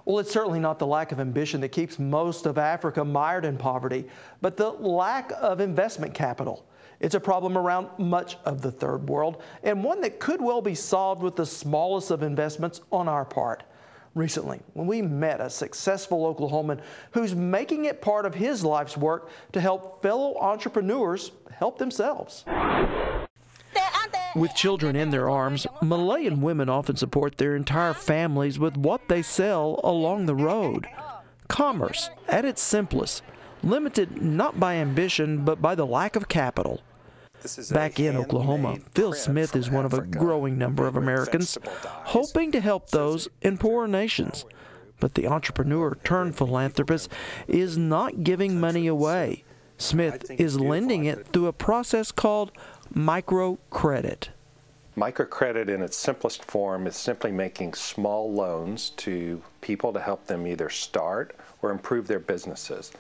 Well, it's certainly not the lack of ambition that keeps most of Africa mired in poverty, but the lack of investment capital. It's a problem around much of the third world, and one that could well be solved with the smallest of investments on our part. Recently, when we met a successful Oklahoman who's making it part of his life's work to help fellow entrepreneurs help themselves. With children in their arms, Malayan women often support their entire families with what they sell along the road. Commerce, at its simplest, limited not by ambition but by the lack of capital. Back in Oklahoma, Phil Smith is one of a growing number of Americans hoping to help those in poorer nations. But the entrepreneur turned philanthropist is not giving money away. Smith is lending it through a process called microcredit. Microcredit in its simplest form is simply making small loans to people to help them either start or improve their businesses.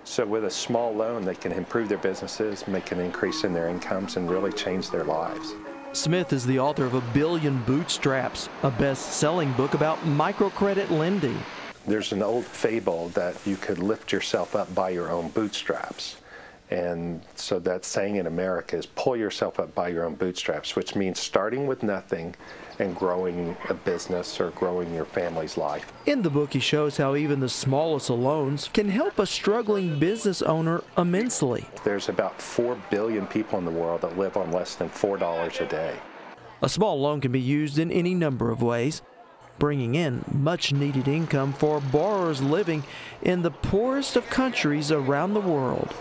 So with a small loan, they can improve their businesses, make an increase in their incomes, and really change their lives. Smith is the author of A Billion Bootstraps, a best-selling book about microcredit lending. There's an old fable that you could lift yourself up by your own bootstraps. And so that saying in America is pull yourself up by your own bootstraps, which means starting with nothing and growing a business or growing your family's life. In the book, he shows how even the smallest of loans can help a struggling business owner immensely. There's about 4 billion people in the world that live on less than $4 a day. A small loan can be used in any number of ways, bringing in much-needed income for borrowers living in the poorest of countries around the world.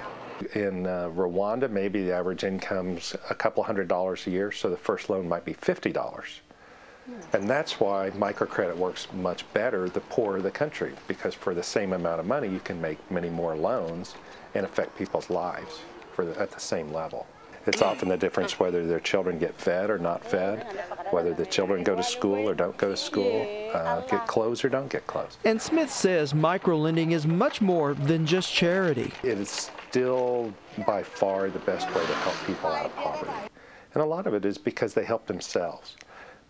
In Rwanda, maybe the average income's a couple $100s a year, so the first loan might be $50. And that's why microcredit works much better the poorer the country, because for the same amount of money you can make many more loans and affect people's lives at the same level. It's often the difference whether their children get fed or not fed, whether the children go to school or don't go to school, get clothes or don't get clothes. And Smith says microlending is much more than just charity. It is still by far the best way to help people out of poverty. And a lot of it is because they help themselves.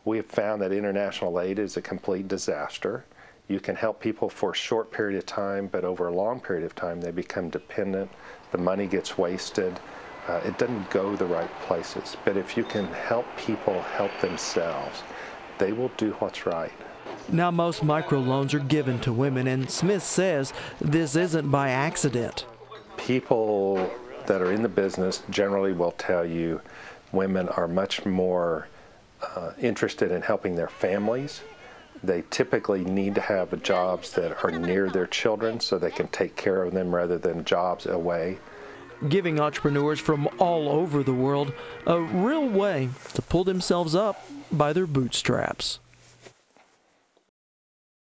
We have found that international aid is a complete disaster. You can help people for a short period of time, but over a long period of time they become dependent, the money gets wasted, it doesn't go the right places. But if you can help people help themselves, they will do what's right. Now most microloans are given to women, and Smith says this isn't by accident. People that are in the business generally will tell you women are much more interested in helping their families. They typically need to have jobs that are near their children so they can take care of them rather than jobs away. Giving entrepreneurs from all over the world a real way to pull themselves up by their bootstraps.